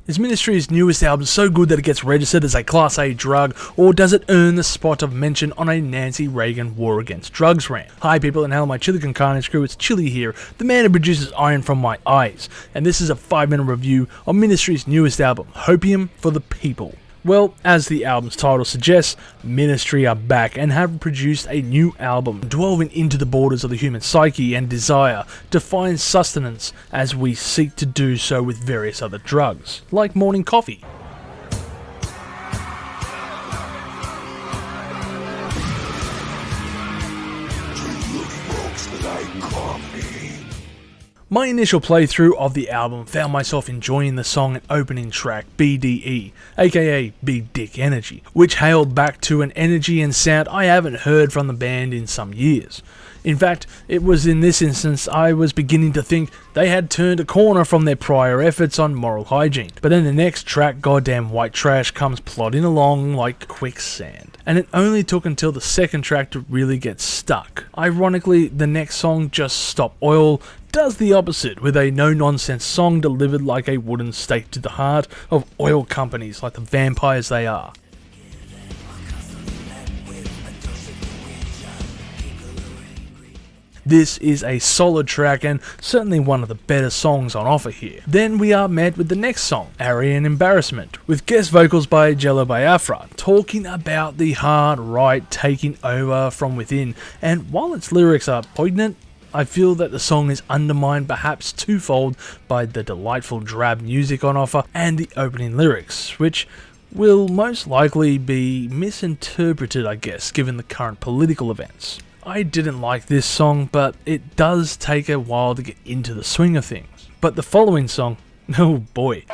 Is Ministry's newest album so good that it gets registered as a Class A drug, or does it earn the spot of mention on a Nancy Reagan war against drugs rant? Hi people and hello my Chili Con Carnage crew, it's Chili here, the man who produces Iron from My Eyes, and this is a 5-minute review of Ministry's newest album, Hopium for the People. Well, as the album's title suggests, Ministry are back and have produced a new album, delving into the borders of the human psyche and desire to find sustenance as we seek to do so with various other drugs, like morning coffee. My initial playthrough of the album found myself enjoying the song and opening track BDE, aka Big Dick Energy, which hailed back to an energy and sound I haven't heard from the band in some years. In fact, it was in this instance I was beginning to think they had turned a corner from their prior efforts on moral hygiene. But then the next track, Goddamn White Trash, comes plodding along like quicksand. And it only took until the second track to really get stuck. Ironically, the next song, Just Stop Oil, does the opposite, with a no-nonsense song delivered like a wooden stake to the heart of oil companies like the vampires they are. This is a solid track and certainly one of the better songs on offer here. Then we are met with the next song, Aryan Embarrassment, with guest vocals by Jello Biafra, talking about the hard right taking over from within, and while its lyrics are poignant, I feel that the song is undermined perhaps twofold by the delightful drab music on offer and the opening lyrics, which will most likely be misinterpreted, I guess, given the current political events. I didn't like this song, but it does take a while to get into the swing of things. But the following song, oh boy.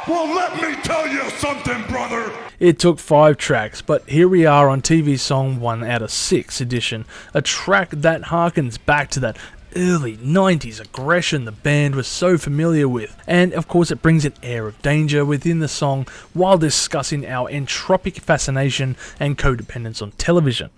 Well, let me tell you something, brother! It took 5 tracks, but here we are on TV Song 1 out of 6 edition, a track that harkens back to that early 90s aggression the band was so familiar with, and of course it brings an air of danger within the song while discussing our entropic fascination and codependence on television.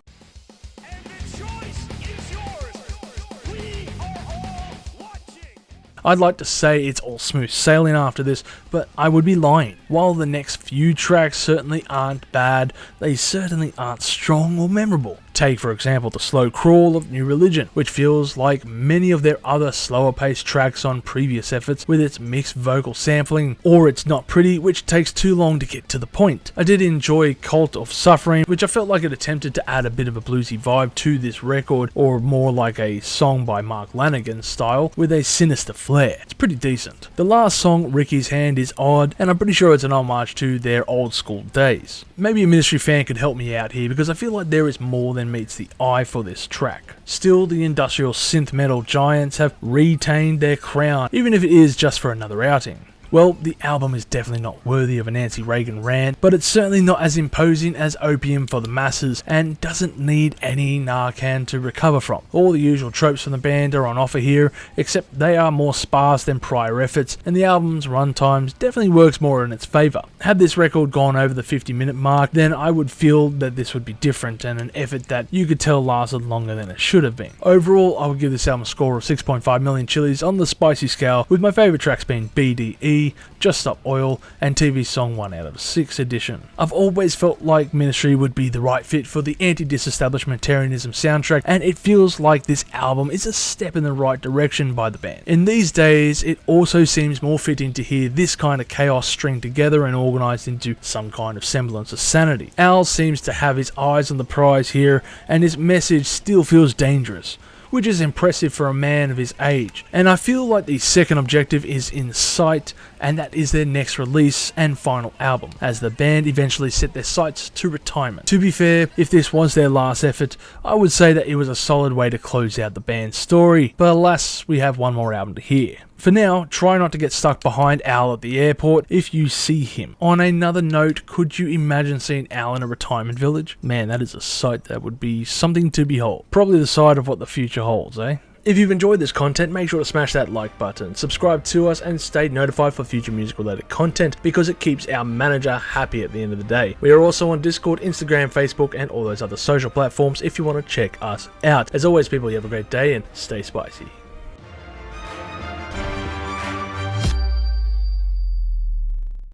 I'd like to say it's all smooth sailing after this, but I would be lying. While the next few tracks certainly aren't bad, they certainly aren't strong or memorable. Take for example the slow crawl of New Religion, which feels like many of their other slower paced tracks on previous efforts with its mixed vocal sampling, or It's Not Pretty, which takes too long to get to the point. I did enjoy Cult of Suffering, which I felt like it attempted to add a bit of a bluesy vibe to this record, or more like a song by Mark Lanegan style with a sinister flair. It's pretty decent. The last song, Ricky's Hand, is odd, and I'm pretty sure it's an homage to their old school days. Maybe a Ministry fan could help me out here, because I feel like there is more than meets the eye for this track. Still, the industrial synth metal giants have retained their crown, even if it is just for another outing. Well, the album is definitely not worthy of a Nancy Reagan rant, but it's certainly not as imposing as Opium for the Masses, and doesn't need any Narcan to recover from. All the usual tropes from the band are on offer here, except they are more sparse than prior efforts, and the album's runtimes definitely works more in its favour. Had this record gone over the 50-minute mark, then I would feel that this would be different, and an effort that you could tell lasted longer than it should have been. Overall, I would give this album a score of 6.5 million chilies on the spicy scale, with my favourite tracks being BDE, Just Stop Oil, and TV Song 1 out of 6 edition. I've always felt like Ministry would be the right fit for the anti-disestablishmentarianism soundtrack, and it feels like this album is a step in the right direction by the band. In these days, it also seems more fitting to hear this kind of chaos string together and organised into some kind of semblance of sanity. Al seems to have his eyes on the prize here, and his message still feels dangerous, which is impressive for a man of his age. And I feel like the second objective is in sight, and that is their next release and final album, as the band eventually set their sights to retirement. To be fair, if this was their last effort, I would say that it was a solid way to close out the band's story, but alas, we have one more album to hear. For now, try not to get stuck behind Al at the airport if you see him. On another note, could you imagine seeing Al in a retirement village? Man, that is a sight that would be something to behold. Probably the side of what the future holds, eh? If you've enjoyed this content, make sure to smash that like button, subscribe to us, and stay notified for future music related content, because it keeps our manager happy at the end of the day. We are also on Discord, Instagram, Facebook, and all those other social platforms if you want to check us out. As always, people, you have a great day and stay spicy.